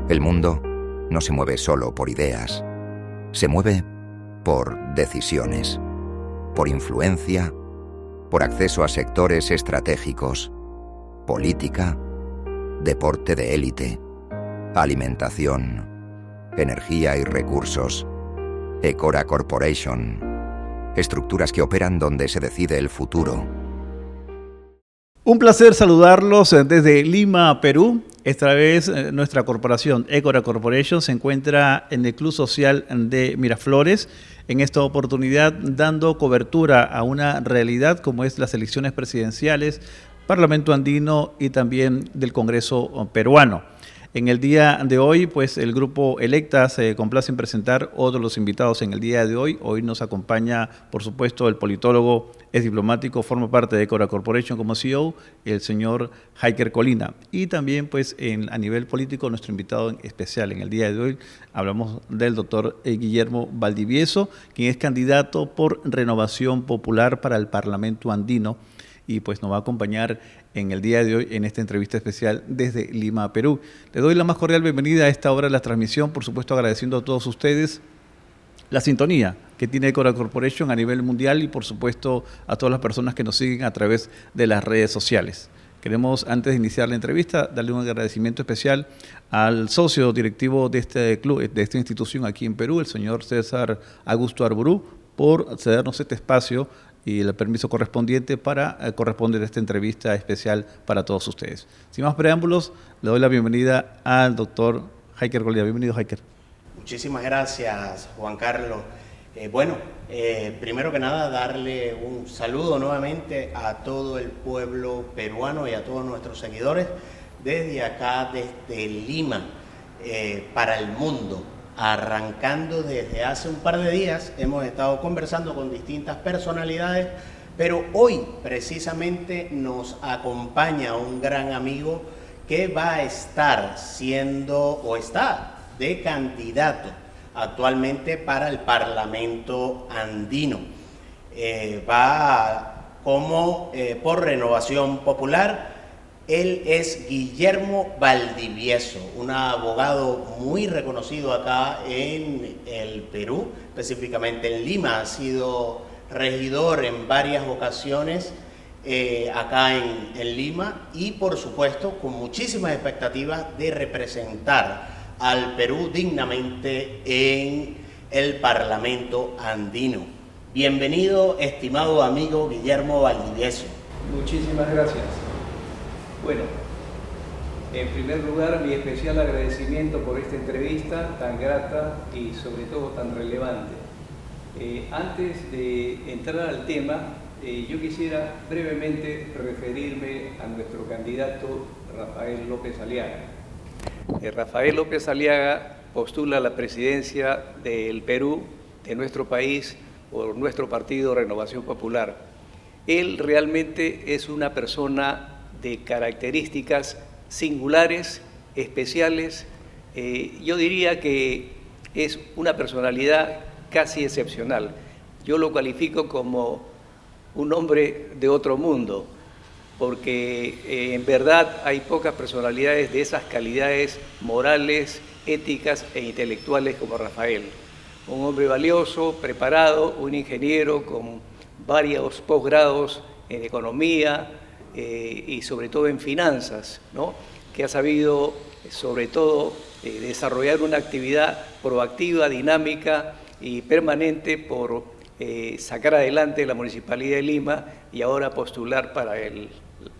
El mundo no se mueve solo por ideas, se mueve por decisiones, por influencia, por acceso a sectores estratégicos, política, deporte de élite, alimentación, energía y recursos, Ecora Corporation, estructuras que operan donde se decide el futuro. Un placer saludarlos desde Lima, Perú. Esta vez nuestra corporación Ecora Corporation se encuentra en el Club Social de Miraflores, en esta oportunidad dando cobertura a una realidad como es las elecciones presidenciales, Parlamento Andino y también del Congreso peruano. En el día de hoy, pues el grupo Electa se complace en presentar otros de los invitados en el día de hoy. Hoy nos acompaña, por supuesto, el politólogo, es diplomático, forma parte de Ecora Corporation como CEO, el señor Heiker Colina. Y también, pues, a nivel político, nuestro invitado especial en el día de hoy, hablamos del doctor Guillermo Valdivieso, quien es candidato por Renovación Popular para el Parlamento Andino, y pues nos va a acompañar en el día de hoy en esta entrevista especial desde Lima, Perú. Le doy la más cordial bienvenida a esta hora de la transmisión, por supuesto agradeciendo a todos ustedes la sintonía que tiene Ecora Corporation a nivel mundial y por supuesto a todas las personas que nos siguen a través de las redes sociales. Queremos, antes de iniciar la entrevista, darle un agradecimiento especial al socio directivo de este club, de esta institución aquí en Perú, el señor César Augusto Arburú, por cedernos este espacio y el permiso correspondiente para corresponder a esta entrevista especial para todos ustedes. Sin más preámbulos, le doy la bienvenida al doctor Heiker Colina. Bienvenido, Heiker. Muchísimas gracias, Juan Carlos. Primero que nada, darle un saludo nuevamente a todo el pueblo peruano y a todos nuestros seguidores desde acá, desde Lima, para el mundo. Arrancando desde hace un par de días, hemos estado conversando con distintas personalidades, pero hoy precisamente nos acompaña un gran amigo que va a estar siendo o está de candidato actualmente para el Parlamento Andino. Va como por Renovación Popular. Él es Guillermo Valdivieso, un abogado muy reconocido acá en el Perú, específicamente en Lima. Ha sido regidor en varias ocasiones acá en Lima y, por supuesto, con muchísimas expectativas de representar al Perú dignamente en el Parlamento Andino. Bienvenido, estimado amigo Guillermo Valdivieso. Muchísimas gracias. Bueno, en primer lugar, mi especial agradecimiento por esta entrevista tan grata y sobre todo tan relevante. Antes de entrar al tema, yo quisiera brevemente referirme a nuestro candidato Rafael López Aliaga. Rafael López Aliaga postula la presidencia del Perú, de nuestro país, por nuestro partido Renovación Popular. Él realmente es una persona de características singulares, especiales. Yo diría que es una personalidad casi excepcional. Yo lo califico como un hombre de otro mundo, porque en verdad hay pocas personalidades de esas calidades morales, éticas e intelectuales como Rafael. Un hombre valioso, preparado, un ingeniero con varios posgrados en economía, y sobre todo en finanzas, ¿no? Que ha sabido sobre todo desarrollar una actividad proactiva, dinámica y permanente por sacar adelante la Municipalidad de Lima y ahora postular para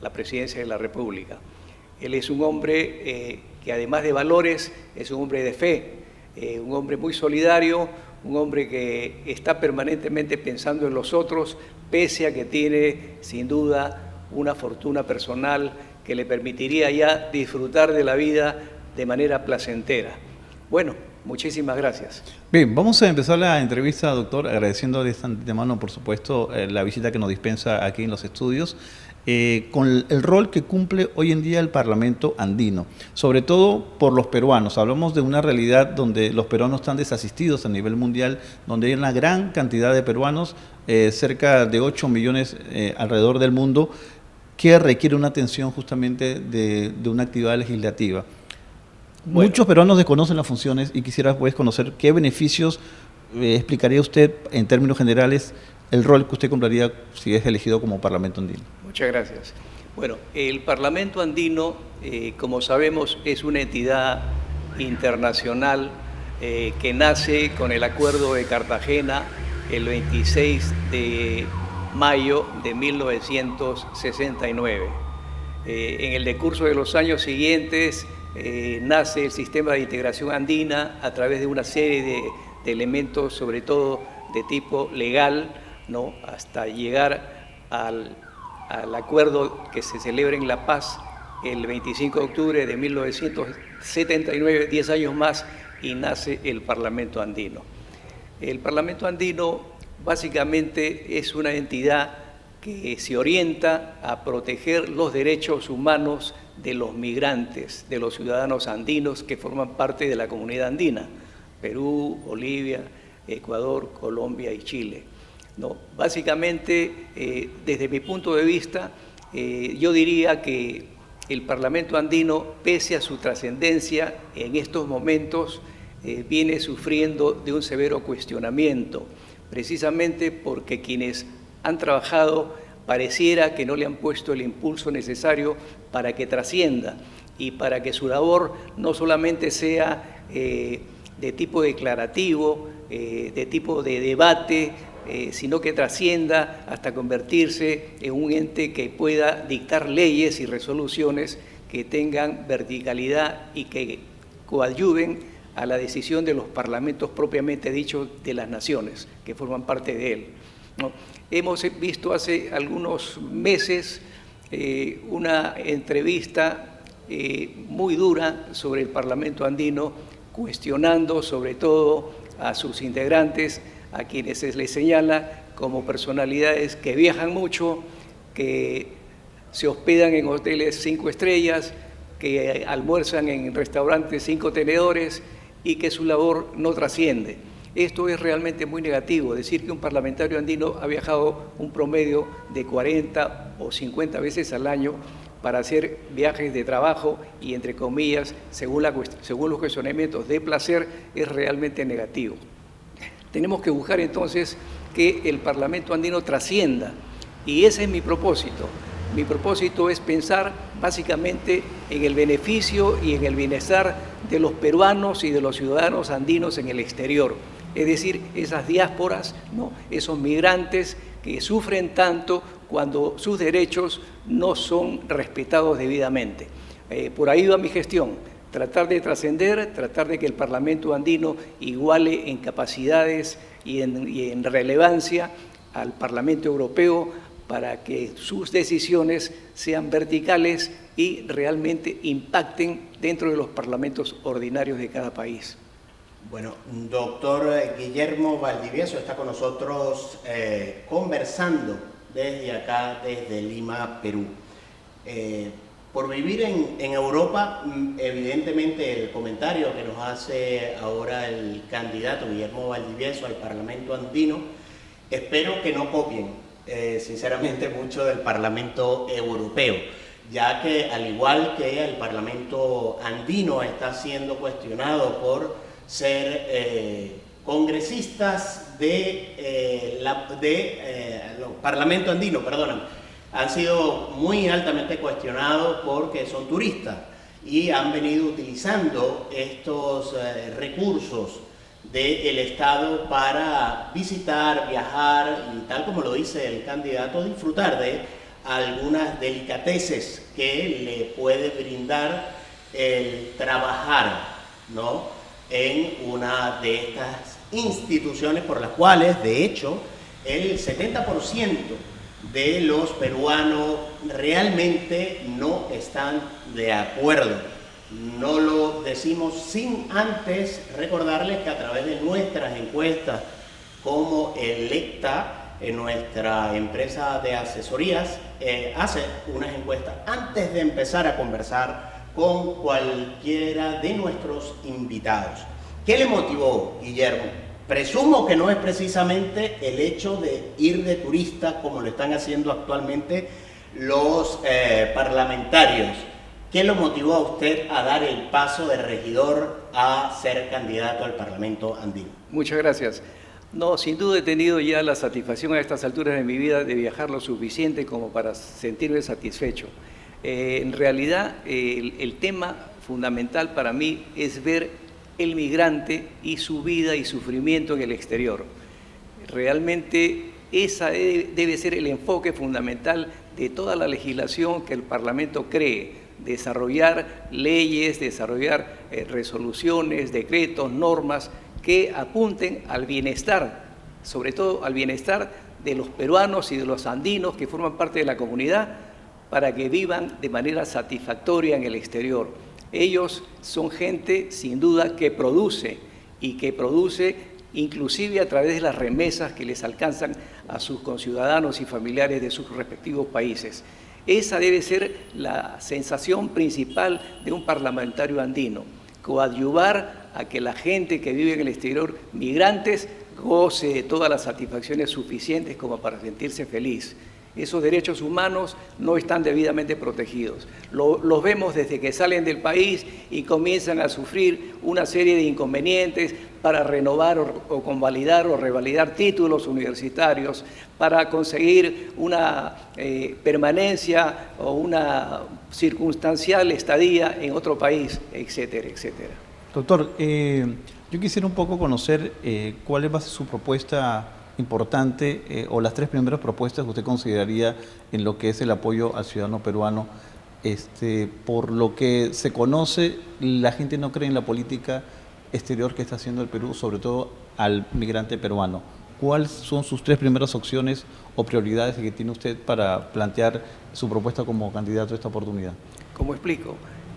la Presidencia de la República. Él es un hombre que además de valores es un hombre de fe, un hombre muy solidario, un hombre que está permanentemente pensando en los otros, pese a que tiene sin duda una fortuna personal que le permitiría ya disfrutar de la vida de manera placentera. Bueno, muchísimas gracias. Bien, vamos a empezar la entrevista, doctor, agradeciendo de antemano, por supuesto, la visita que nos dispensa aquí en los estudios, con el rol que cumple hoy en día el Parlamento Andino, sobre todo por los peruanos. Hablamos de una realidad donde los peruanos están desasistidos a nivel mundial, donde hay una gran cantidad de peruanos, cerca de 8 millones alrededor del mundo, que requiere una atención justamente de una actividad legislativa. Bueno. Muchos peruanos desconocen las funciones y quisiera pues conocer qué beneficios explicaría usted en términos generales el rol que usted cumpliría si es elegido como Parlamento Andino. Muchas gracias. Bueno, el Parlamento Andino, como sabemos, es una entidad internacional que nace con el Acuerdo de Cartagena el 26 de mayo de 1969. En el decurso de los años siguientes nace el Sistema de Integración Andina a través de una serie de elementos, sobre todo de tipo legal, ¿no?, hasta llegar al acuerdo que se celebra en La Paz el 25 de octubre de 1979, 10 años más, y nace el Parlamento Andino. El Parlamento Andino básicamente es una entidad que se orienta a proteger los derechos humanos de los migrantes, de los ciudadanos andinos que forman parte de la comunidad andina, Perú, Bolivia, Ecuador, Colombia y Chile. No, básicamente, desde mi punto de vista, yo diría que el Parlamento Andino, pese a su trascendencia en estos momentos, viene sufriendo de un severo cuestionamiento, precisamente porque quienes han trabajado pareciera que no le han puesto el impulso necesario para que trascienda y para que su labor no solamente sea de tipo declarativo, de tipo de debate, sino que trascienda hasta convertirse en un ente que pueda dictar leyes y resoluciones que tengan verticalidad y que coadyuven a la decisión de los parlamentos propiamente dichos de las naciones que forman parte de él, ¿no? Hemos visto hace algunos meses una entrevista muy dura sobre el Parlamento Andino, cuestionando sobre todo a sus integrantes, a quienes se les señala como personalidades que viajan mucho, que se hospedan en hoteles 5 estrellas, que almuerzan en restaurantes 5 tenedores y que su labor no trasciende. Esto es realmente muy negativo, decir que un parlamentario andino ha viajado un promedio de 40 o 50 veces al año para hacer viajes de trabajo y, entre comillas, según los cuestionamientos de placer, es realmente negativo. Tenemos que buscar entonces que el Parlamento Andino trascienda, y ese es mi propósito. Mi propósito es pensar básicamente en el beneficio y en el bienestar de los peruanos y de los ciudadanos andinos en el exterior, es decir, esas diásporas, ¿no?, esos migrantes que sufren tanto cuando sus derechos no son respetados debidamente. Por ahí va mi gestión. Tratar de trascender, tratar de que el Parlamento Andino iguale en capacidades y en relevancia al Parlamento Europeo para que sus decisiones sean verticales y realmente impacten dentro de los parlamentos ordinarios de cada país. Bueno, doctor Guillermo Valdivieso está con nosotros conversando desde acá, desde Lima, Perú. Por vivir en Europa, evidentemente el comentario que nos hace ahora el candidato Guillermo Valdivieso al Parlamento Andino, espero que no copien, sinceramente, mucho del Parlamento Europeo, ya que al igual que el Parlamento Andino está siendo cuestionado por ser congresistas Parlamento Andino, han sido muy altamente cuestionados porque son turistas y han venido utilizando estos recursos del Estado para visitar, viajar y, tal como lo dice el candidato, disfrutar de algunas delicateces que le puede brindar el trabajar, ¿no?, en una de estas instituciones por las cuales, de hecho, el 70% de los peruanos realmente no están de acuerdo. No lo decimos sin antes recordarles que a través de nuestras encuestas como Electa, en nuestra empresa de asesorías, hace unas encuestas antes de empezar a conversar con cualquiera de nuestros invitados. ¿Qué le motivó, Guillermo? Presumo que no es precisamente el hecho de ir de turista como lo están haciendo actualmente los parlamentarios. ¿Qué lo motivó a usted a dar el paso de regidor a ser candidato al Parlamento andino? Muchas gracias. No, sin duda he tenido ya la satisfacción a estas alturas de mi vida de viajar lo suficiente como para sentirme satisfecho. En realidad, el tema fundamental para mí es ver el migrante y su vida y sufrimiento en el exterior. Realmente esa debe ser el enfoque fundamental de toda la legislación que el Parlamento cree. Desarrollar leyes, desarrollar resoluciones, decretos, normas que apunten al bienestar, sobre todo al bienestar de los peruanos y de los andinos que forman parte de la comunidad, para que vivan de manera satisfactoria en el exterior. Ellos son gente, sin duda, que produce y que produce inclusive a través de las remesas que les alcanzan a sus conciudadanos y familiares de sus respectivos países. Esa debe ser la sensación principal de un parlamentario andino, coadyuvar a que la gente que vive en el exterior, migrantes, goce de todas las satisfacciones suficientes como para sentirse feliz. Esos derechos humanos no están debidamente protegidos. Los vemos desde que salen del país y comienzan a sufrir una serie de inconvenientes para renovar o convalidar o revalidar títulos universitarios, para conseguir una permanencia o una circunstancial estadía en otro país, etcétera, etcétera. Doctor, yo quisiera un poco conocer cuál es su propuesta importante o las tres primeras propuestas que usted consideraría en lo que es el apoyo al ciudadano peruano. Por lo que se conoce, la gente no cree en la política exterior que está haciendo el Perú, sobre todo al migrante peruano. ¿Cuáles son sus tres primeras opciones o prioridades que tiene usted para plantear su propuesta como candidato a esta oportunidad? Como explico,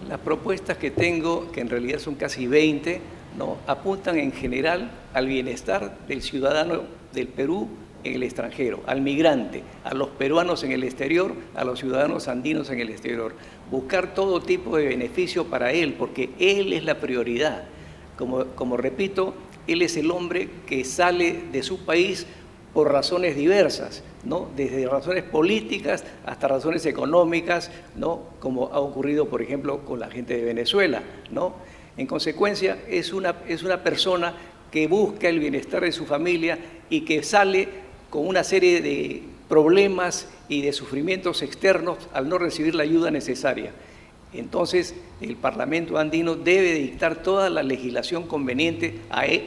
las propuestas que tengo, que en realidad son casi 20, ¿no?, apuntan en general al bienestar del ciudadano del Perú en el extranjero, al migrante, a los peruanos en el exterior, a los ciudadanos andinos en el exterior. Buscar todo tipo de beneficio para él, porque él es la prioridad. Como repito, él es el hombre que sale de su país por razones diversas, ¿no?, desde razones políticas hasta razones económicas, ¿no?, como ha ocurrido, por ejemplo, con la gente de Venezuela, ¿no? En consecuencia, es una persona que busca el bienestar de su familia y que sale con una serie de problemas y de sufrimientos externos al no recibir la ayuda necesaria. Entonces, el Parlamento andino debe dictar toda la legislación conveniente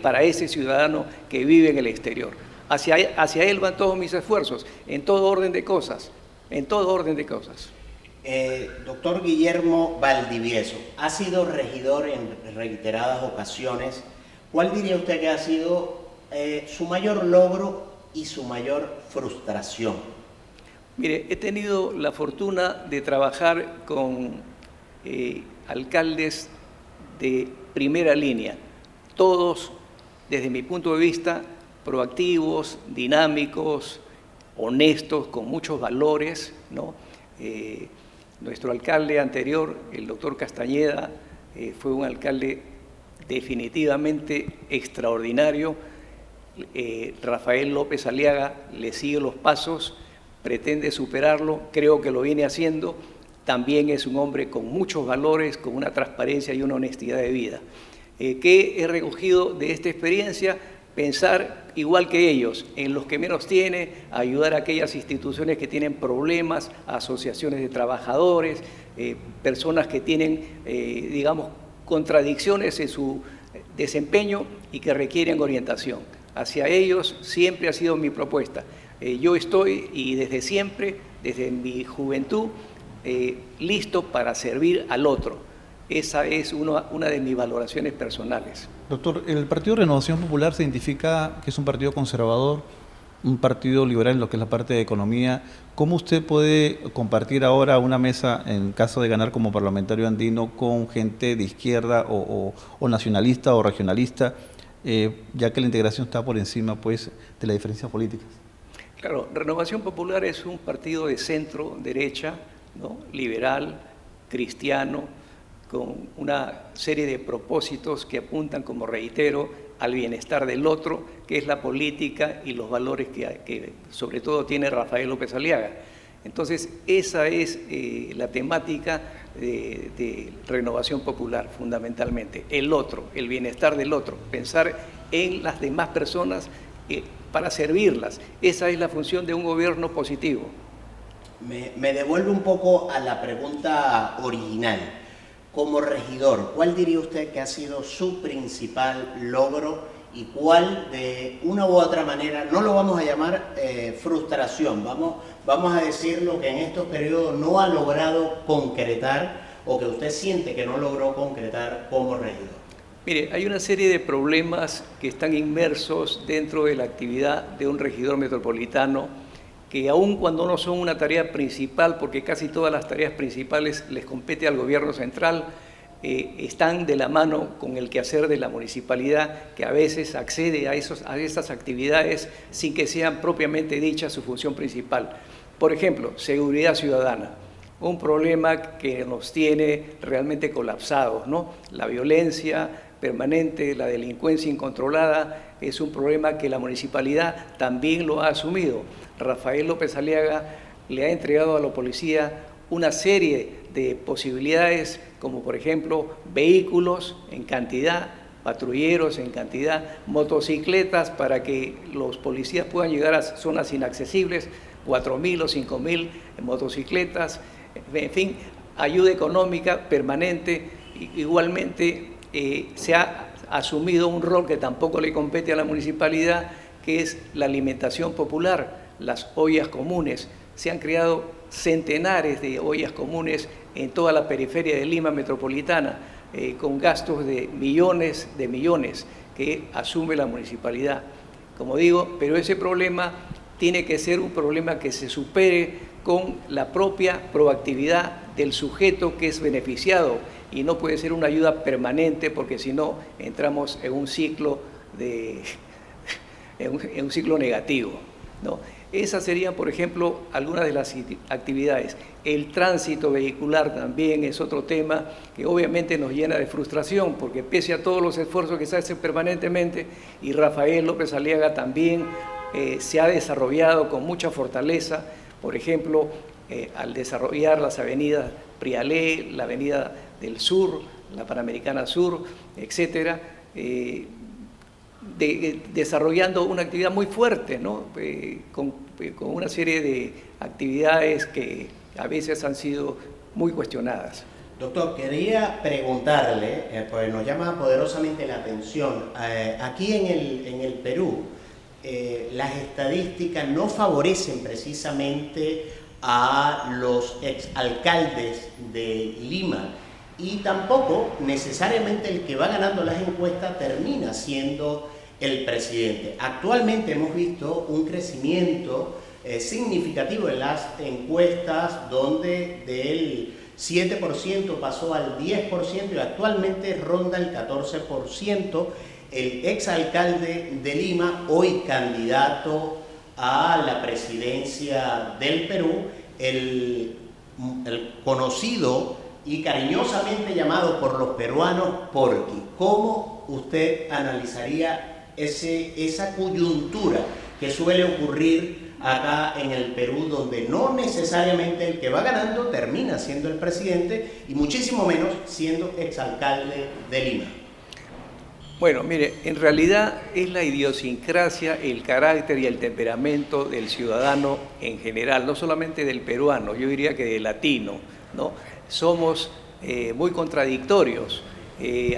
para ese ciudadano que vive en el exterior. Hacia él van todos mis esfuerzos, en todo orden de cosas, en todo orden de cosas. Doctor Guillermo Valdivieso, ha sido regidor en reiteradas ocasiones. ¿Cuál diría usted que ha sido su mayor logro y su mayor frustración? Mire, he tenido la fortuna de trabajar con alcaldes de primera línea, todos, desde mi punto de vista, proactivos, dinámicos, honestos, con muchos valores, ¿no? Nuestro alcalde anterior, el doctor Castañeda, fue un alcalde definitivamente extraordinario. Rafael López Aliaga le sigue los pasos, pretende superarlo, creo que lo viene haciendo. También es un hombre con muchos valores, con una transparencia y una honestidad de vida. ¿Qué he recogido de esta experiencia? Pensar igual que ellos, en los que menos tiene, ayudar a aquellas instituciones que tienen problemas, asociaciones de trabajadores, personas que tienen, digamos, contradicciones en su desempeño y que requieren orientación. Hacia ellos siempre ha sido mi propuesta. Yo estoy, y desde siempre, desde mi juventud, listo para servir al otro. Esa es una de mis valoraciones personales. Doctor, el Partido Renovación Popular se identifica que es un partido conservador, un partido liberal en lo que es la parte de economía. ¿Cómo usted puede compartir ahora una mesa, en caso de ganar como parlamentario andino, con gente de izquierda o nacionalista o regionalista, ya que la integración está por encima, pues, de las diferencias políticas? Claro, Renovación Popular es un partido de centro-derecha, ¿no?, liberal, cristiano, con una serie de propósitos que apuntan, como reitero, al bienestar del otro, que es la política y los valores que sobre todo tiene Rafael López Aliaga. Entonces, esa es la temática de renovación popular, fundamentalmente. El otro, el bienestar del otro, pensar en las demás personas para servirlas. Esa es la función de un gobierno positivo. Me devuelve un poco a la pregunta original. Como regidor, ¿cuál diría usted que ha sido su principal logro y cuál, de una u otra manera, no lo vamos a llamar frustración, vamos a decir lo que en estos periodos no ha logrado concretar o que usted siente que no logró concretar como regidor? Mire, hay una serie de problemas que están inmersos dentro de la actividad de un regidor metropolitano que aun cuando no son una tarea principal, porque casi todas las tareas principales les compete al gobierno central, están de la mano con el quehacer de la municipalidad, que a veces accede a esas actividades sin que sean propiamente dichas su función principal. Por ejemplo, seguridad ciudadana, un problema que nos tiene realmente colapsados, ¿no? La violencia permanente, la delincuencia incontrolada, es un problema que la municipalidad también lo ha asumido. Rafael López Aliaga le ha entregado a la policía una serie de posibilidades, como por ejemplo vehículos en cantidad, patrulleros en cantidad, motocicletas para que los policías puedan llegar a zonas inaccesibles, 4.000 o 5.000 motocicletas, en fin, ayuda económica permanente. Igualmente se ha asumido un rol que tampoco le compete a la municipalidad, que es la alimentación popular, las ollas comunes. Se han creado centenares de ollas comunes en toda la periferia de Lima metropolitana, con gastos de millones que asume la municipalidad. Como digo, pero ese problema tiene que ser un problema que se supere con la propia proactividad del sujeto que es beneficiado y no puede ser una ayuda permanente porque si no entramos en un ciclo en un ciclo negativo, ¿no? Esas serían, por ejemplo, algunas de las actividades. El tránsito vehicular también es otro tema que obviamente nos llena de frustración porque pese a todos los esfuerzos que se hacen permanentemente, y Rafael López Aliaga también se ha desarrollado con mucha fortaleza, por ejemplo, al desarrollar las avenidas Prialé, la avenida del Sur, la Panamericana Sur, etcétera, desarrollando una actividad muy fuerte, ¿no? Con una serie de actividades que a veces han sido muy cuestionadas. Doctor, quería preguntarle, pues nos llama poderosamente la atención, aquí en el Perú, las estadísticas no favorecen precisamente a los exalcaldes de Lima y tampoco necesariamente el que va ganando las encuestas termina siendo el presidente. Actualmente hemos visto un crecimiento significativo en las encuestas donde del 7% pasó al 10% y actualmente ronda el 14%. El exalcalde de Lima, hoy candidato a la presidencia del Perú, el conocido y cariñosamente llamado por los peruanos Porky. ¿Cómo usted analizaría esa coyuntura que suele ocurrir acá en el Perú, donde no necesariamente el que va ganando termina siendo el presidente y muchísimo menos siendo exalcalde de Lima? Bueno, mire, en realidad es la idiosincrasia, el carácter y el temperamento del ciudadano en general, no solamente del peruano, yo diría que del latino, ¿no? Somos muy contradictorios.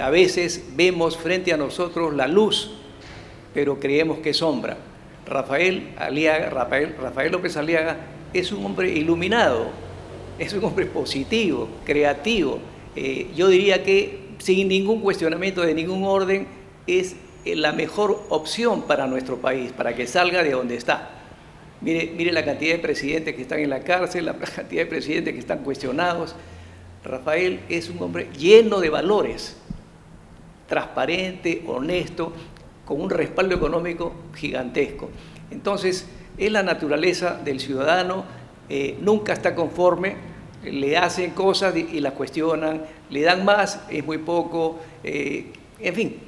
A veces vemos frente a nosotros la luz, pero creemos que es sombra. Rafael López Aliaga es un hombre iluminado, es un hombre positivo, creativo. Yo diría que sin ningún cuestionamiento de ningún orden, es la mejor opción para nuestro país, para que salga de donde está. Mire la cantidad de presidentes que están en la cárcel, la cantidad de presidentes que están cuestionados. Rafael es un hombre lleno de valores, transparente, honesto, con un respaldo económico gigantesco. Entonces, es la naturaleza del ciudadano, nunca está conforme, le hacen cosas y las cuestionan, le dan más, es muy poco, en fin,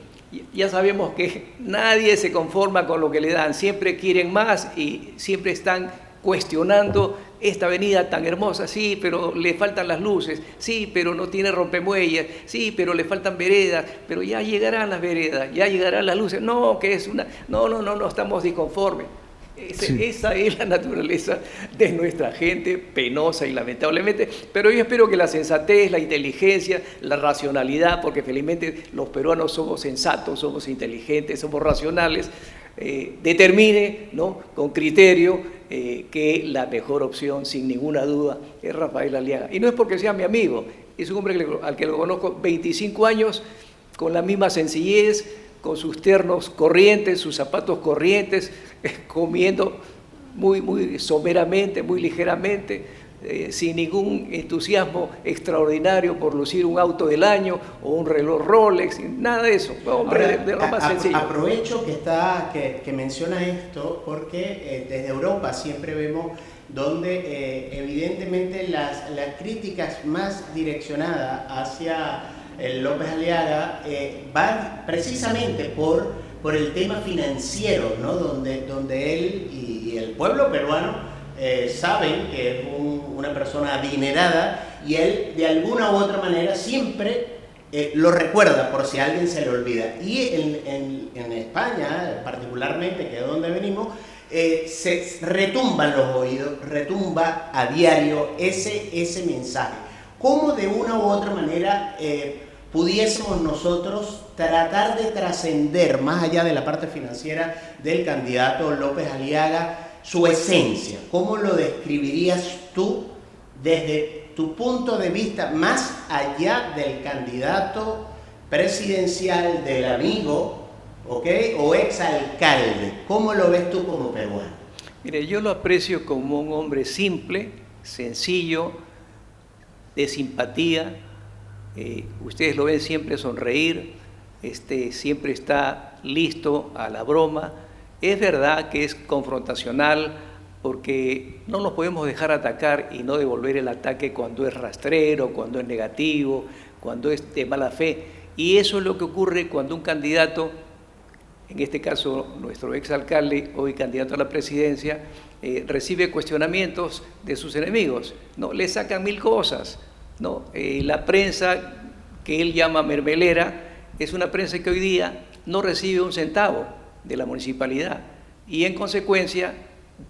ya sabemos que nadie se conforma con lo que le dan, siempre quieren más y siempre están cuestionando esta avenida tan hermosa, sí, pero le faltan las luces, sí, pero no tiene rompemuelles, sí, pero le faltan veredas, pero ya llegarán las veredas, ya llegarán las luces, no, que es una, no, estamos disconformes. Esa es la naturaleza de nuestra gente, penosa y lamentablemente, pero yo espero que la sensatez, la inteligencia, la racionalidad, porque felizmente los peruanos somos sensatos, somos inteligentes, somos racionales, determine, ¿no?, con criterio que la mejor opción, sin ninguna duda, es Rafael Aliaga. Y no es porque sea mi amigo, es un hombre al que lo conozco 25 años, con la misma sencillez, con sus ternos corrientes, sus zapatos corrientes, comiendo muy someramente, muy ligeramente, sin ningún entusiasmo extraordinario por lucir un auto del año o un reloj Rolex, nada de eso. Hombre, ahora, de lo más sencillo. Aprovecho que menciona esto porque desde Europa siempre vemos donde evidentemente las críticas más direccionadas hacia López Aliaga van precisamente por el tema financiero, ¿no? Donde él y el pueblo peruano saben que es una persona adinerada y él de alguna u otra manera siempre lo recuerda por si a alguien se le olvida. Y en España, particularmente, que es donde venimos, se retumban los oídos, retumba a diario ese mensaje. ¿Cómo de una u otra manera pudiésemos nosotros tratar de trascender más allá de la parte financiera del candidato López Aliaga, su esencia? ¿Cómo lo describirías tú desde tu punto de vista más allá del candidato presidencial, del amigo, ¿okay?, o exalcalde? ¿Cómo lo ves tú como peruano? Mire, yo lo aprecio como un hombre simple, sencillo, de simpatía. Ustedes lo ven siempre sonreír, siempre está listo a la broma. Es verdad que es confrontacional porque no nos podemos dejar atacar y no devolver el ataque cuando es rastrero, cuando es negativo, cuando es de mala fe. Y eso es lo que ocurre cuando un candidato, en este caso nuestro exalcalde, hoy candidato a la presidencia, recibe cuestionamientos de sus enemigos. No, le sacan mil cosas. ¿No? La prensa que él llama mermelera es una prensa que hoy día no recibe un centavo de la municipalidad y en consecuencia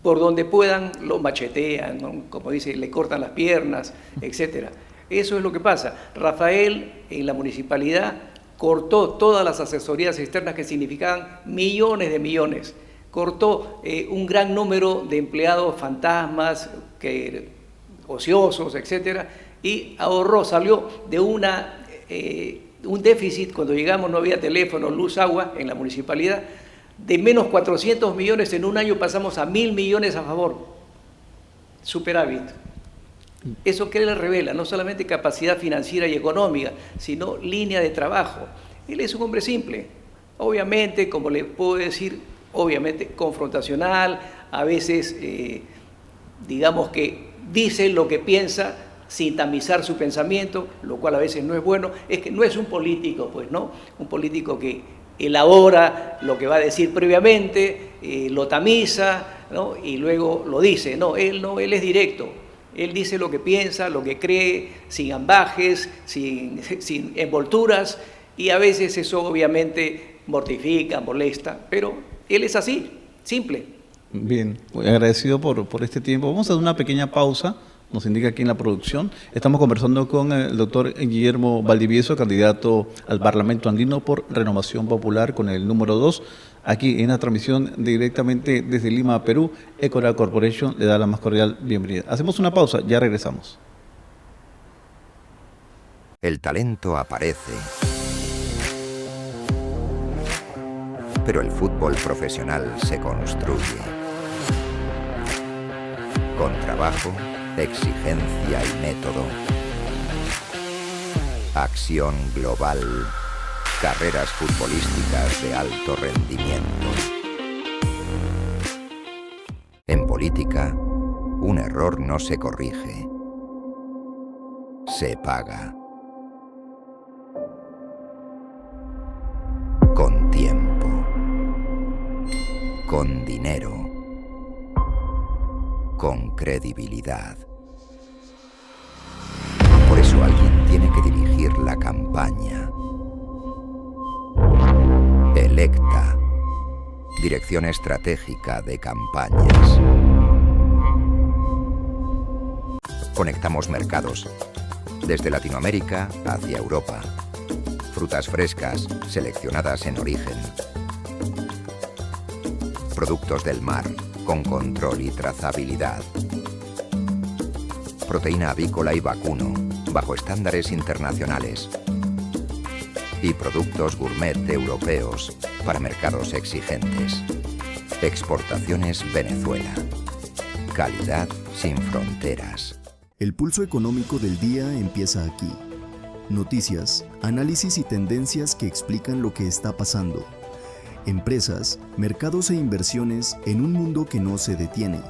por donde puedan lo machetean, ¿no?, como dice, le cortan las piernas, etc. Eso es lo que pasa. Rafael en la municipalidad cortó todas las asesorías externas que significaban millones de millones, cortó un gran número de empleados fantasmas, ociosos, etcétera, y ahorró, salió de un déficit, cuando llegamos no había teléfono, luz, agua en la municipalidad, de menos 400 millones en un año pasamos a 1.000 millones a favor, superávit. ¿Eso qué le revela? No solamente capacidad financiera y económica, sino línea de trabajo. Él es un hombre simple, obviamente, como le puedo decir, obviamente confrontacional, a veces digamos que dice lo que piensa, sin tamizar su pensamiento, lo cual a veces no es bueno. Es que no es un político, pues, ¿no? Un político que elabora lo que va a decir previamente, lo tamiza, ¿no?, y luego lo dice. No, él es directo. Él dice lo que piensa, lo que cree, sin ambajes, sin envolturas, y a veces eso obviamente mortifica, molesta, pero él es así, simple. Bien, muy agradecido por este tiempo. Vamos a dar una pequeña pausa. Nos indica aquí en la producción. Estamos conversando con el doctor Guillermo Valdivieso, candidato al Parlamento Andino por Renovación Popular con el número 2. Aquí en la transmisión directamente desde Lima, Perú, Ecora Corporation le da la más cordial bienvenida. Hacemos una pausa, ya regresamos. El talento aparece, pero el fútbol profesional se construye. Con trabajo, exigencia y método. Acción global. Carreras futbolísticas de alto rendimiento. En política, un error no se corrige. Se paga. Con tiempo. Con dinero. con credibilidad. Por eso alguien tiene que dirigir la campaña. Electa, Dirección Estratégica de Campañas. Conectamos mercados, desde Latinoamérica hacia Europa. Frutas frescas, seleccionadas en origen. Productos del mar, con control y trazabilidad. Proteína avícola y vacuno, bajo estándares internacionales. Y productos gourmet europeos, para mercados exigentes. Exportaciones Venezuela. Calidad sin fronteras. El pulso económico del día empieza aquí. Noticias, análisis y tendencias que explican lo que está pasando. Empresas, mercados e inversiones en un mundo que no se detiene.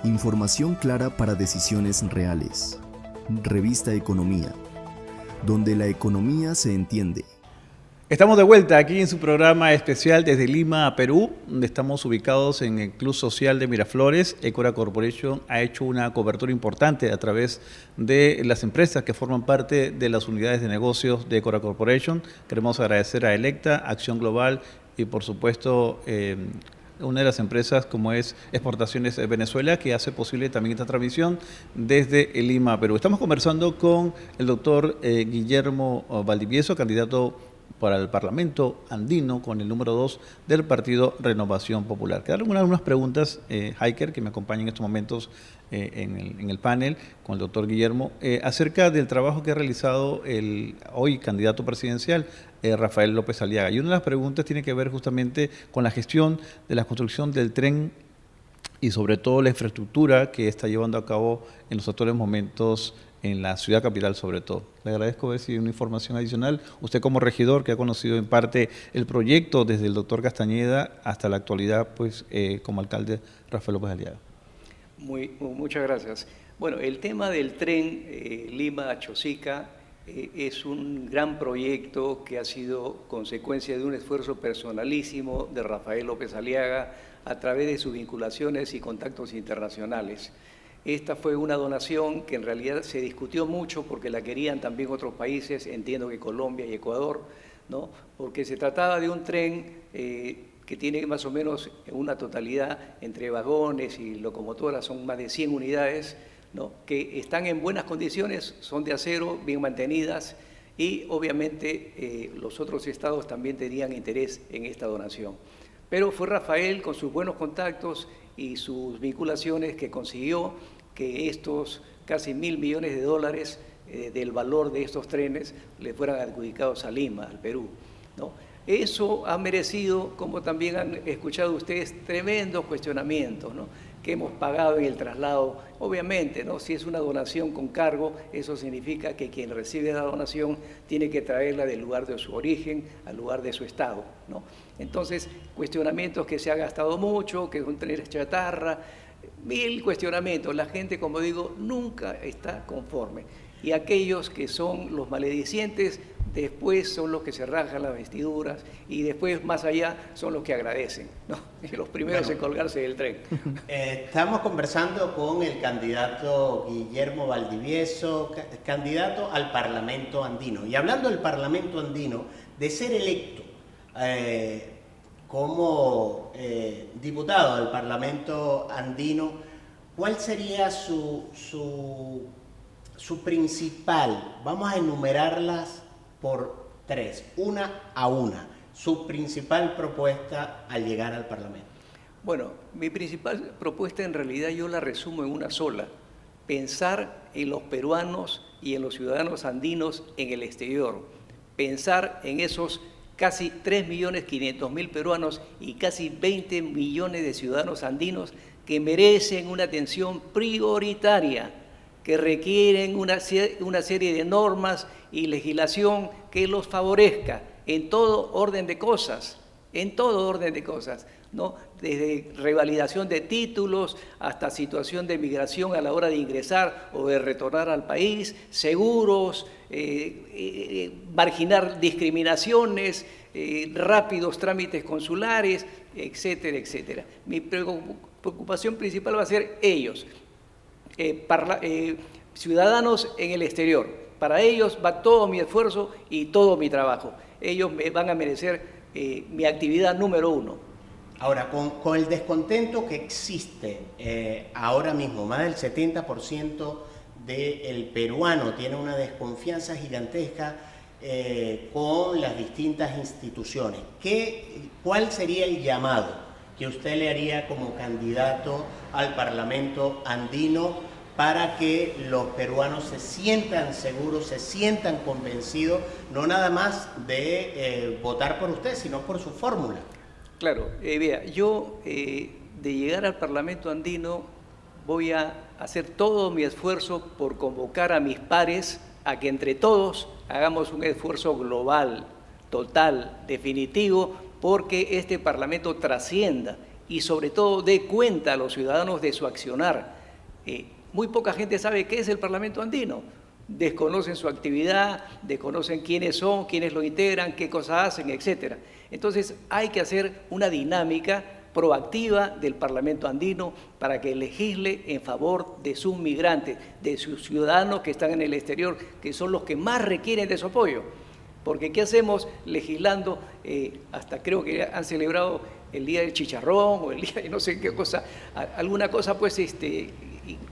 Información clara para decisiones reales. Revista Economía, donde la economía se entiende. Estamos de vuelta aquí en su programa especial desde Lima, Perú, donde estamos ubicados en el Club Social de Miraflores. Ecora Corporation ha hecho una cobertura importante a través de las empresas que forman parte de las unidades de negocios de Ecora Corporation. Queremos agradecer a Electa, Acción Global y por supuesto una de las empresas como es Exportaciones Venezuela, que hace posible también esta transmisión desde Lima, Perú. Estamos conversando con el doctor Guillermo Valdivieso, candidato para el Parlamento andino con el número 2 del Partido Renovación Popular. Quedaron unas preguntas, Hiker, que me acompaña en estos momentos en el panel con el doctor Guillermo, acerca del trabajo que ha realizado el hoy candidato presidencial, Rafael López Aliaga. Y una de las preguntas tiene que ver justamente con la gestión de la construcción del tren y sobre todo la infraestructura que está llevando a cabo en los actuales momentos en la ciudad capital sobre todo. Le agradezco ver si hay una información adicional. Usted como regidor que ha conocido en parte el proyecto desde el doctor Castañeda hasta la actualidad, pues como alcalde Rafael López Aliaga. Muchas gracias. Bueno, el tema del tren Lima-Chosica es un gran proyecto que ha sido consecuencia de un esfuerzo personalísimo de Rafael López Aliaga a través de sus vinculaciones y contactos internacionales. Esta fue una donación que en realidad se discutió mucho porque la querían también otros países, entiendo que Colombia y Ecuador, ¿no? Porque se trataba de un tren que tiene más o menos una totalidad entre vagones y locomotoras, son más de 100 unidades, ¿no? Que están en buenas condiciones, son de acero, bien mantenidas y obviamente los otros estados también tenían interés en esta donación. Pero fue Rafael con sus buenos contactos y sus vinculaciones que consiguió que estos casi $1.000 millones del valor de estos trenes le fueran adjudicados a Lima, al Perú, ¿no? Eso ha merecido, como también han escuchado ustedes, tremendos cuestionamientos, ¿no? Que hemos pagado en el traslado. Obviamente, ¿no? Si es una donación con cargo, eso significa que quien recibe la donación tiene que traerla del lugar de su origen al lugar de su estado, ¿no? Entonces, cuestionamientos que se ha gastado mucho, que es un tren chatarra, 1000 cuestionamientos. La gente, como digo, nunca está conforme. Y aquellos que son los maledicientes, después son los que se rajan las vestiduras y después, más allá, son los que agradecen, ¿no? Y los primeros en colgarse del tren. Estamos conversando con el candidato Guillermo Valdivieso, candidato al Parlamento andino. Y hablando del Parlamento andino, de ser electo como diputado del Parlamento andino, ¿cuál sería su principal? Vamos a enumerarlas por 3, una a una, su principal propuesta al llegar al Parlamento. Bueno, mi principal propuesta en realidad yo la resumo en una sola: pensar en los peruanos y en los ciudadanos andinos en el exterior, pensar en esos casi 3.500.000 peruanos y casi 20 millones de ciudadanos andinos que merecen una atención prioritaria, que requieren una serie de normas y legislación que los favorezca en todo orden de cosas, ¿no? Desde revalidación de títulos hasta situación de migración a la hora de ingresar o de retornar al país, seguros, marginar discriminaciones, rápidos trámites consulares, etcétera, etcétera. Mi preocupación principal va a ser ellos, ciudadanos en el exterior. Para ellos va todo mi esfuerzo y todo mi trabajo. Ellos me van a merecer mi actividad número uno. Ahora, con el descontento que existe ahora mismo, más del 70% del peruano tiene una desconfianza gigantesca con las distintas instituciones. ¿Cuál sería el llamado que usted le haría como candidato al Parlamento andino para que los peruanos se sientan seguros, se sientan convencidos, no nada más de votar por usted, sino por su fórmula? Claro, vea, yo de llegar al Parlamento andino voy a hacer todo mi esfuerzo por convocar a mis pares a que entre todos hagamos un esfuerzo global, total, definitivo, porque este Parlamento trascienda y sobre todo dé cuenta a los ciudadanos de su accionar. Muy poca gente sabe qué es el Parlamento andino. Desconocen su actividad, desconocen quiénes son, quiénes lo integran, qué cosas hacen, etc. Entonces hay que hacer una dinámica proactiva del Parlamento andino para que legisle en favor de sus migrantes, de sus ciudadanos que están en el exterior, que son los que más requieren de su apoyo. Porque ¿qué hacemos legislando? Hasta creo que han celebrado el Día del Chicharrón o el día de no sé qué cosa, alguna cosa pues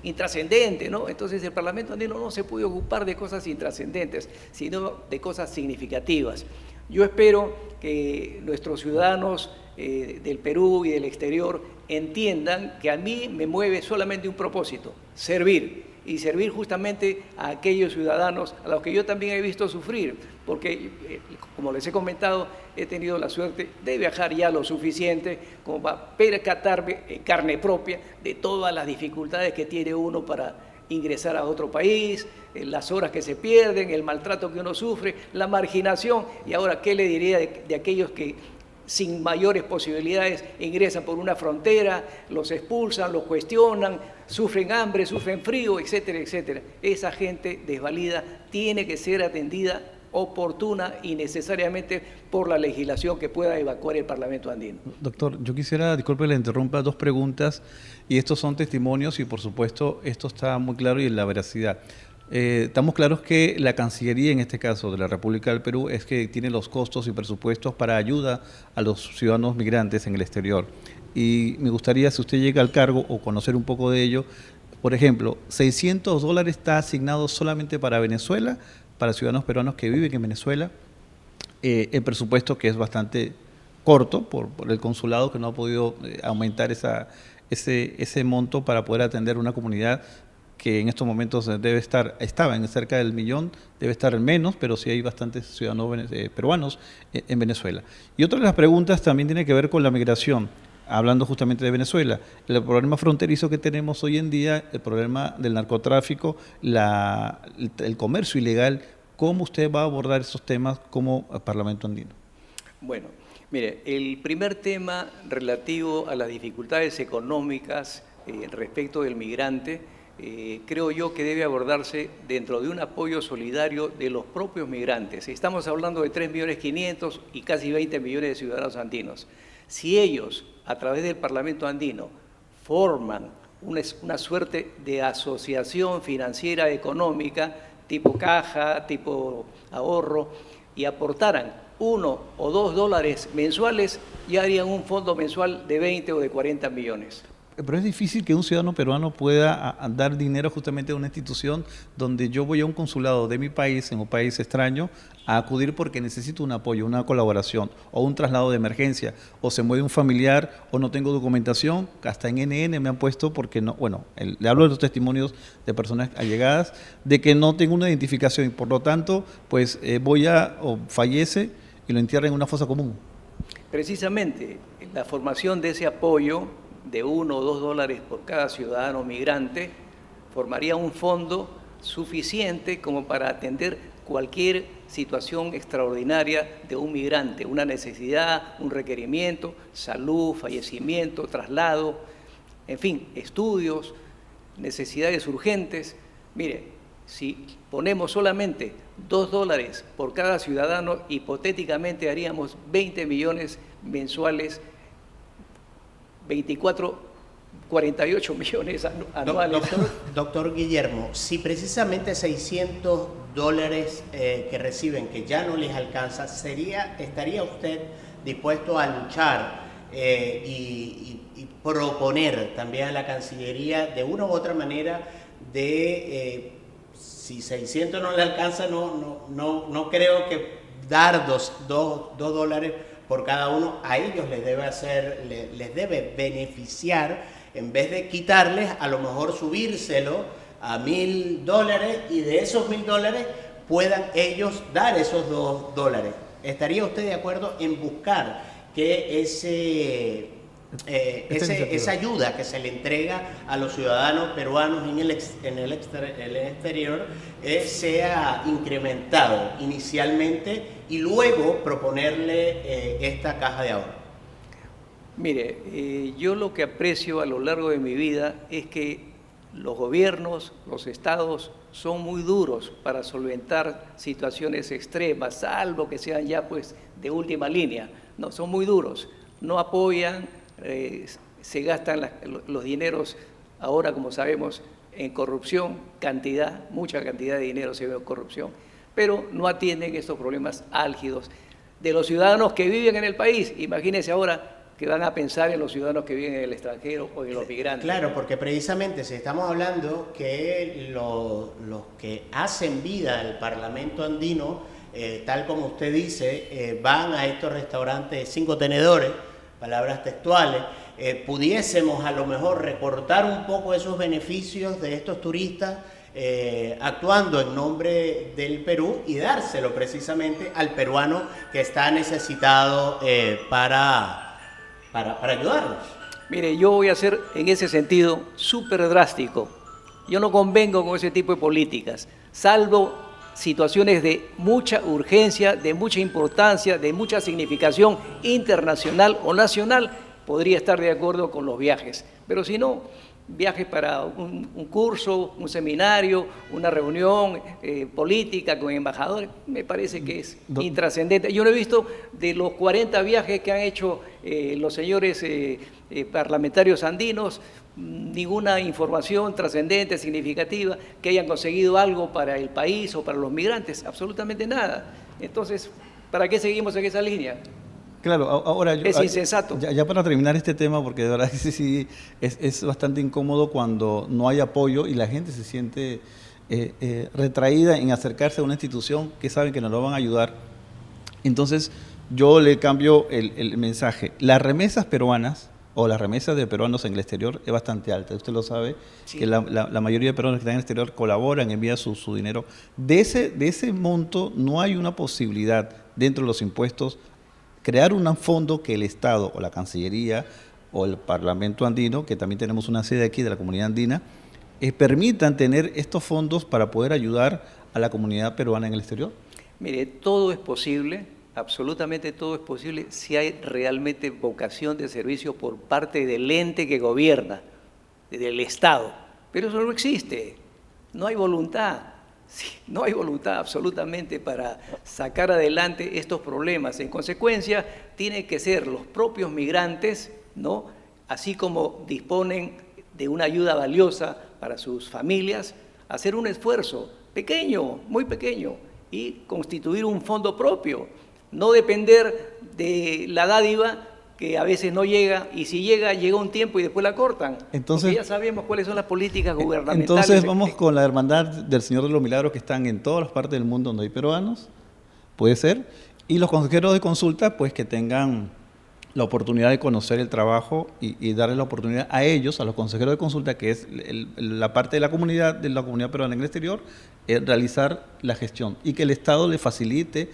intrascendente, ¿no? Entonces el Parlamento andino no se puede ocupar de cosas intrascendentes, sino de cosas significativas. Yo espero que nuestros ciudadanos del Perú y del exterior entiendan que a mí me mueve solamente un propósito: servir. Y servir justamente a aquellos ciudadanos a los que yo también he visto sufrir, porque, como les he comentado, he tenido la suerte de viajar ya lo suficiente como para percatarme en carne propia de todas las dificultades que tiene uno para ingresar a otro país, las horas que se pierden, el maltrato que uno sufre, la marginación. Y ahora, ¿qué le diría de aquellos que sin mayores posibilidades ingresan por una frontera, los expulsan, los cuestionan, sufren hambre, sufren frío, etcétera, etcétera? Esa gente desvalida tiene que ser atendida oportuna y necesariamente por la legislación que pueda evacuar el Parlamento andino. Doctor, yo quisiera, disculpe, le interrumpa, dos preguntas, y estos son testimonios y por supuesto esto está muy claro y en la veracidad. Estamos claros que la Cancillería, en este caso de la República del Perú, es que tiene los costos y presupuestos para ayuda a los ciudadanos migrantes en el exterior. Y me gustaría, si usted llega al cargo o conocer un poco de ello, por ejemplo, $600 está asignado solamente para Venezuela, para ciudadanos peruanos que viven en Venezuela, el presupuesto que es bastante corto por el consulado que no ha podido aumentar ese monto para poder atender una comunidad que en estos momentos estaba en cerca del 1 millón, debe estar en menos, pero sí hay bastantes ciudadanos peruanos en Venezuela. Y otra de las preguntas también tiene que ver con la migración, hablando justamente de Venezuela. El problema fronterizo que tenemos hoy en día, el problema del narcotráfico, el comercio ilegal, ¿cómo usted va a abordar esos temas como Parlamento andino? Bueno, mire, el primer tema relativo a las dificultades económicas respecto del migrante, creo yo que debe abordarse dentro de un apoyo solidario de los propios migrantes. Estamos hablando de 3.500.000 y casi 20 millones de ciudadanos andinos. Si ellos, a través del Parlamento andino, forman una suerte de asociación financiera económica, tipo caja, tipo ahorro, y aportaran $1 o $2 mensuales, ya harían un fondo mensual de 20 o de 40 millones. Pero es difícil que un ciudadano peruano pueda dar dinero justamente a una institución donde yo voy a un consulado de mi país, en un país extraño, a acudir porque necesito un apoyo, una colaboración o un traslado de emergencia, o se muere un familiar o no tengo documentación, hasta en NN me han puesto porque no, bueno, le hablo de los testimonios de personas allegadas, de que no tengo una identificación y por lo tanto, pues o fallece y lo entierran en una fosa común. Precisamente, la formación de ese apoyo de $1 o $2 por cada ciudadano migrante, formaría un fondo suficiente como para atender cualquier situación extraordinaria de un migrante, una necesidad, un requerimiento, salud, fallecimiento, traslado, en fin, estudios, necesidades urgentes. Mire, si ponemos solamente $2 por cada ciudadano, hipotéticamente haríamos 20 millones mensuales, 24 48 millones anuales. Doctor Guillermo, si precisamente $600 que reciben, que ya no les alcanza, ¿estaría usted dispuesto a luchar y proponer también a la Cancillería de una u otra manera de, si 600 no le alcanza, no creo que dar $2 por cada uno a ellos les debe beneficiar, en vez de quitarles, a lo mejor subírselo a $1.000 y de esos $1.000 puedan ellos dar esos $2. ¿Estaría usted de acuerdo en buscar que esa ayuda que se le entrega a los ciudadanos peruanos en el exterior sea incrementado inicialmente y luego proponerle esta caja de ahorro? Mire, yo lo que aprecio a lo largo de mi vida es que los gobiernos, los estados, son muy duros para solventar situaciones extremas, salvo que sean ya pues de última línea. No, son muy duros, no apoyan, se gastan los dineros ahora, como sabemos, en corrupción, mucha cantidad de dinero se ve en corrupción, pero no atienden estos problemas álgidos de los ciudadanos que viven en el país. Imagínense ahora que van a pensar en los ciudadanos que viven en el extranjero o en los migrantes. Claro, porque precisamente si estamos hablando que los que hacen vida al Parlamento andino, tal como usted dice, van a estos restaurantes 5 tenedores, palabras textuales, pudiésemos a lo mejor recortar un poco esos beneficios de estos turistas actuando en nombre del Perú y dárselo precisamente al peruano que está necesitado para ayudarlos. Mire, yo voy a ser en ese sentido súper drástico. Yo no convengo con ese tipo de políticas, salvo situaciones de mucha urgencia, de mucha importancia, de mucha significación internacional o nacional, podría estar de acuerdo con los viajes. Pero si no, viajes para un curso, un seminario, una reunión política con embajadores, me parece que es intrascendente. Yo no he visto de los 40 viajes que han hecho los señores parlamentarios andinos, ninguna información trascendente, significativa, que hayan conseguido algo para el país o para los migrantes, absolutamente nada. Entonces, ¿para qué seguimos en esa línea? Claro, ahora es insensato. Ya para terminar este tema, porque de verdad que sí es bastante incómodo cuando no hay apoyo y la gente se siente retraída en acercarse a una institución que saben que no lo van a ayudar. Entonces, yo le cambio el mensaje. Las remesas peruanas o las remesas de peruanos en el exterior es bastante alta. Usted lo sabe, sí, que la mayoría de peruanos que están en el exterior colaboran, envían su dinero. De ese monto no hay una posibilidad dentro de los impuestos crear un fondo que el Estado o la Cancillería o el Parlamento andino, que también tenemos una sede aquí de la comunidad andina, permitan tener estos fondos para poder ayudar a la comunidad peruana en el exterior? Mire, todo es posible, absolutamente todo es posible si hay realmente vocación de servicio por parte del ente que gobierna, del Estado. Pero eso no existe, no hay voluntad. Sí, no hay voluntad absolutamente para sacar adelante estos problemas. En consecuencia, tienen que ser los propios migrantes, ¿no?, así como disponen de una ayuda valiosa para sus familias, hacer un esfuerzo pequeño, muy pequeño, y constituir un fondo propio. No depender de la dádiva que a veces no llega, y si llega un tiempo y después la cortan. Entonces, porque ya sabemos cuáles son las políticas gubernamentales. Entonces vamos con la hermandad del Señor de los Milagros, que están en todas las partes del mundo donde hay peruanos, puede ser, y los consejeros de consulta, pues que tengan la oportunidad de conocer el trabajo y darle la oportunidad a ellos, a los consejeros de consulta, que es la parte de la comunidad peruana en el exterior, realizar la gestión y que el Estado le facilite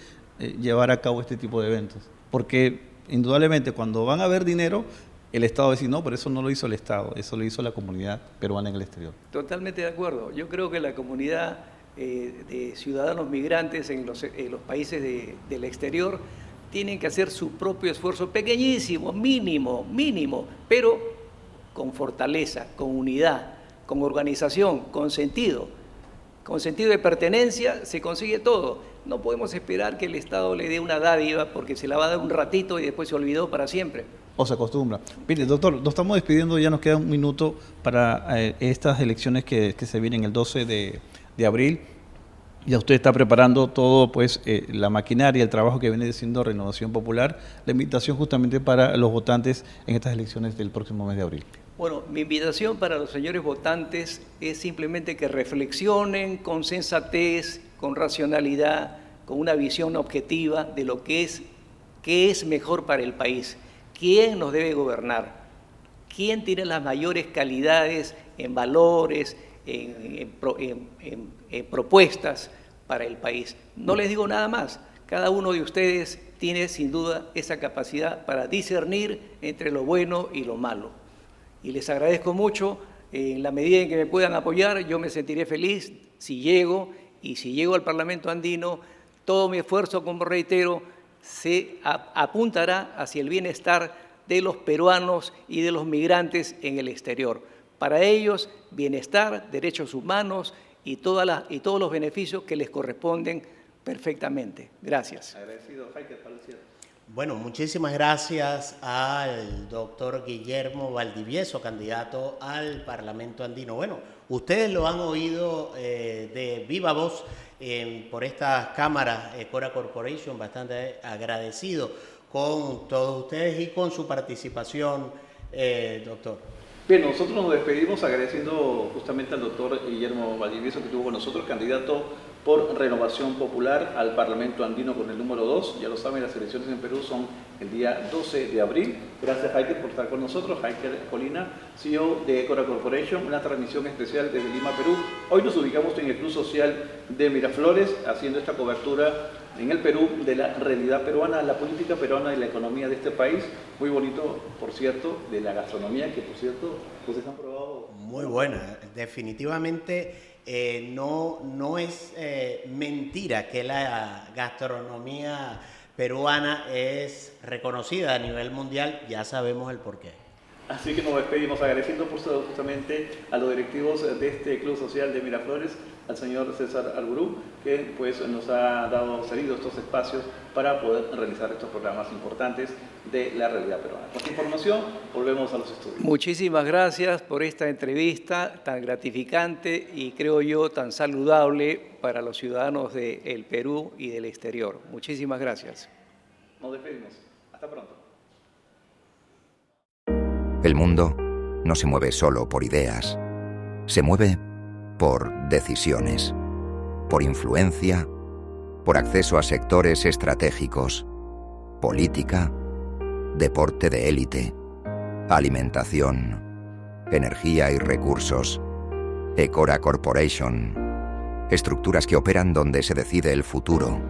llevar a cabo este tipo de eventos. Porque indudablemente, cuando van a ver dinero, el Estado va a decir, no, pero eso no lo hizo el Estado, eso lo hizo la comunidad peruana en el exterior. Totalmente de acuerdo. Yo creo que la comunidad de ciudadanos migrantes en los países del exterior tienen que hacer su propio esfuerzo, pequeñísimo, mínimo, pero con fortaleza, con unidad, con organización, con sentido de pertenencia, se consigue todo. No podemos esperar que el Estado le dé una dádiva porque se la va a dar un ratito y después se olvidó para siempre. O se acostumbra. Mire, doctor, nos estamos despidiendo, ya nos queda un minuto para estas elecciones que se vienen el 12 de abril. Ya usted está preparando todo, pues, la maquinaria, el trabajo que viene haciendo Renovación Popular, la invitación justamente para los votantes en estas elecciones del próximo mes de abril. Bueno, mi invitación para los señores votantes es simplemente que reflexionen con sensatez, con racionalidad, con una visión objetiva de lo que es, qué es mejor para el país, quién nos debe gobernar, quién tiene las mayores calidades en valores, en propuestas para el país. No les digo nada más, cada uno de ustedes tiene sin duda esa capacidad para discernir entre lo bueno y lo malo. Y les agradezco mucho, en la medida en que me puedan apoyar, yo me sentiré feliz si llego, y si llego al Parlamento Andino, todo mi esfuerzo, como reitero, se apuntará hacia el bienestar de los peruanos y de los migrantes en el exterior. Para ellos, bienestar, derechos humanos y todos los beneficios que les corresponden perfectamente. Gracias. Agradecido, Heiker, para el cierre. Bueno, muchísimas gracias al doctor Guillermo Valdivieso, candidato al Parlamento Andino. Bueno, ustedes lo han oído de viva voz por estas cámaras, Ecora Corporation, bastante agradecido con todos ustedes y con su participación, doctor. Bien, nosotros nos despedimos agradeciendo justamente al doctor Guillermo Valdivieso que estuvo con nosotros, candidato por Renovación Popular al Parlamento Andino con el número 2. Ya lo saben, las elecciones en Perú son el día 12 de abril. Gracias, Heiker, por estar con nosotros. Heiker Colina, CEO de Ecora Corporation, una transmisión especial desde Lima, Perú. Hoy nos ubicamos en el Club Social de Miraflores, haciendo esta cobertura en el Perú de la realidad peruana, la política peruana y la economía de este país. Muy bonito, por cierto, de la gastronomía, que por cierto, ustedes han probado. Muy buena, definitivamente. No es mentira que la gastronomía peruana es reconocida a nivel mundial, ya sabemos el porqué. Así que nos despedimos agradeciendo justamente a los directivos de este Club Social de Miraflores, al señor César Alburú, que pues nos ha cedido estos espacios para poder realizar estos programas importantes de la realidad peruana. Con esta información volvemos a los estudios. Muchísimas gracias por esta entrevista tan gratificante y creo yo tan saludable para los ciudadanos del Perú y del exterior. Muchísimas gracias. Nos despedimos. Hasta pronto. El mundo no se mueve solo por ideas, se mueve por decisiones, por influencia, por acceso a sectores estratégicos, política, deporte de élite, alimentación, energía y recursos, Ecora Corporation, estructuras que operan donde se decide el futuro.